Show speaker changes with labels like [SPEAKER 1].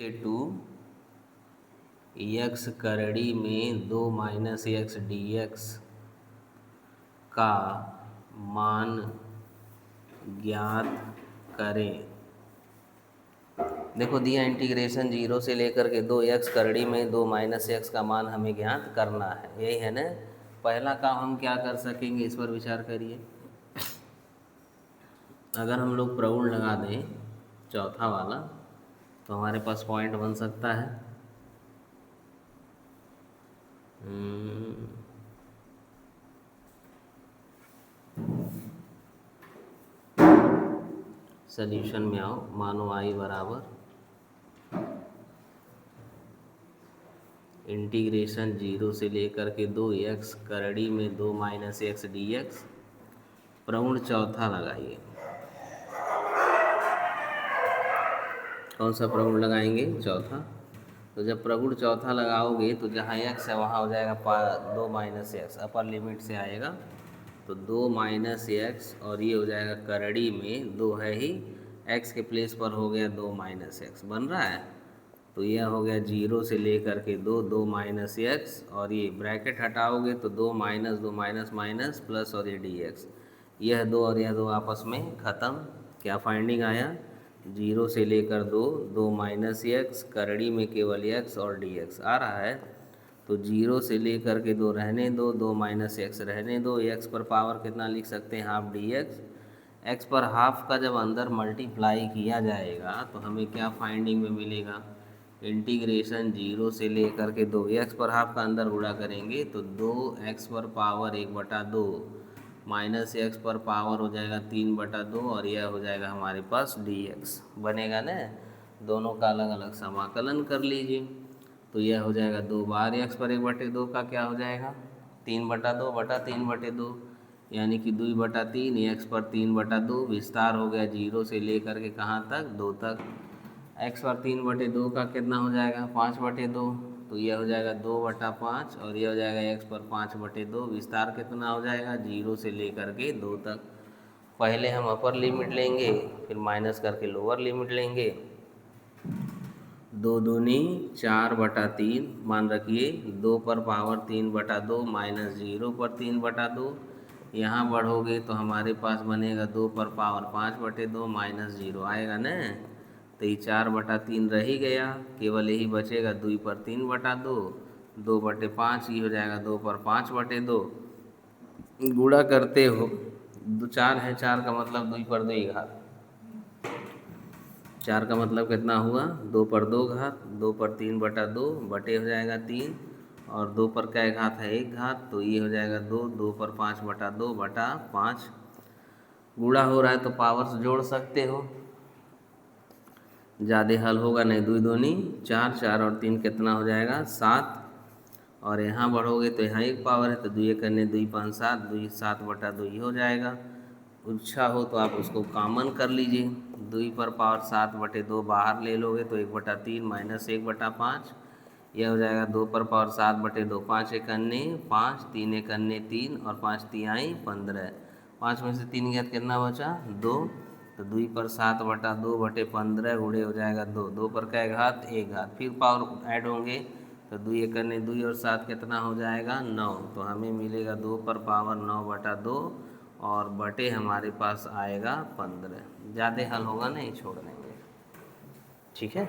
[SPEAKER 1] से 2 x करड़ी में 2 minus x D का मान ज्ञात करें। देखो दिया इंटीग्रेशन 0 से लेकर के 2x करड़ी में 2 माइनस एक्स का मान हमें ज्ञात करना है, यही है ना। पहला काम हम क्या कर सकेंगे, इस पर विचार करिए। अगर हम लोग प्रगुण लगा दें चौथा वाला तो हमारे पास पॉइंट बन सकता है सॉल्यूशन में आओ, मानो आई बराबर इंटीग्रेशन 0 से लेकर के 2x करड़ी में 2 माइनस एक्स डी प्रगुण चौथा लगाइए। कौन सा प्रगुण लगाएंगे, चौथा। तो जब प्रगुण चौथा लगाओगे तो जहाँ x है वहाँ हो जाएगा 2 माइनस एक्स, अपर लिमिट से आएगा तो 2 माइनस एक्स, और ये हो जाएगा करड़ी में 2 है ही, x के प्लेस पर हो गया 2 माइनस एक्स बन रहा है। तो यह हो गया 0 से लेकर के 2 माइनस एक्स, और ये ब्रैकेट हटाओगे तो 2 माइनस माइनस प्लस और ये डी एक्स, यह 2 और यह 2 आपस में ख़त्म। क्या फाइंडिंग आया, 0 से लेकर 2 माइनस एक्स, करड़ी में केवल x और डी एक्स आ रहा है। तो 0 से लेकर के 2 रहने दो, 2 माइनस एक्स रहने दो, x पर पावर कितना लिख सकते हैं, हाफ डी एक्स पर हाफ का जब अंदर मल्टीप्लाई किया जाएगा तो हमें क्या फाइंडिंग में मिलेगा, इंटीग्रेशन 0 से लेकर के 2 x पर हाफ का अंदर गुणा करेंगे तो 2x पर पावर 1/2 माइनस एक्स पर पावर हो जाएगा 3/2, और यह हो जाएगा हमारे पास dx बनेगा ना। दोनों का अलग अलग समाकलन कर लीजिए तो यह हो जाएगा 2 बार x पर 1/2 का क्या हो जाएगा 3/2 बटा 3/2, यानी कि 2/3, x पर 3/2, विस्तार हो गया 0 से लेकर के कहाँ तक, 2 तक। x पर 3/2 का कितना हो जाएगा 5/2, तो यह हो जाएगा 2/5, और यह हो जाएगा x पर 5/2, विस्तार कितना हो जाएगा 0 से लेकर के 2 तक। पहले हम अपर लिमिट लेंगे फिर माइनस करके लोअर लिमिट लेंगे। 2 दूनी 4/3, मान रखिए 2 पर पावर 3/2 माइनस 0 पर 3/2, यहाँ बढ़ोगे तो हमारे पास बनेगा 2 पर पावर 5/2 माइनस 0 आएगा ना। तो ये 4/3 रह ही गया, केवल यही बचेगा 2 पर 3/2, 2/5, ये हो जाएगा 2 पर 5/2। गुणा करते हो 4 है, 4 का मतलब 2 पर 2 घात, 4 का मतलब कितना हुआ 2 पर 2 घात, 2 पर 3/2 बटे हो जाएगा 3, और 2 पर क्या घात है 1 घात, तो ये हो जाएगा 2, 2 पर 5/2 बटा 5। गुणा हो रहा है तो पावर्स जोड़ सकते हो, ज़्यादा हल होगा नहीं, 2 दूनी 4, 4 और 3 कितना हो जाएगा 7, और यहाँ बढ़ोगे तो यहाँ एक पावर है तो 2 करने 2 5 7, 2 7/2 ही हो जाएगा। इच्छा हो तो आप उसको कॉमन कर लीजिए, 2 पर पावर 7/2 बाहर ले लोगे तो 1/3 माइनस 1/5, यह हो जाएगा 2 पर पावर 7/2, 5 एक अन्य 5, 3 एक अन्य 3, और 5 तिहाई 15, 5 में से 3 गया कितना बचा 2, तो 2 पर 7/2 बटे 15 गुणे हो जाएगा 2, 2 पर क्या घात 1 घात, फिर पावर ऐड होंगे तो 2 एक अन्य 2 और 7 कितना हो जाएगा 9, तो हमें मिलेगा 2 पर पावर 9/2, और बटे हमारे पास आएगा 15। ज़्यादा हल होगा नहीं, छोड़ देंगे, ठीक है।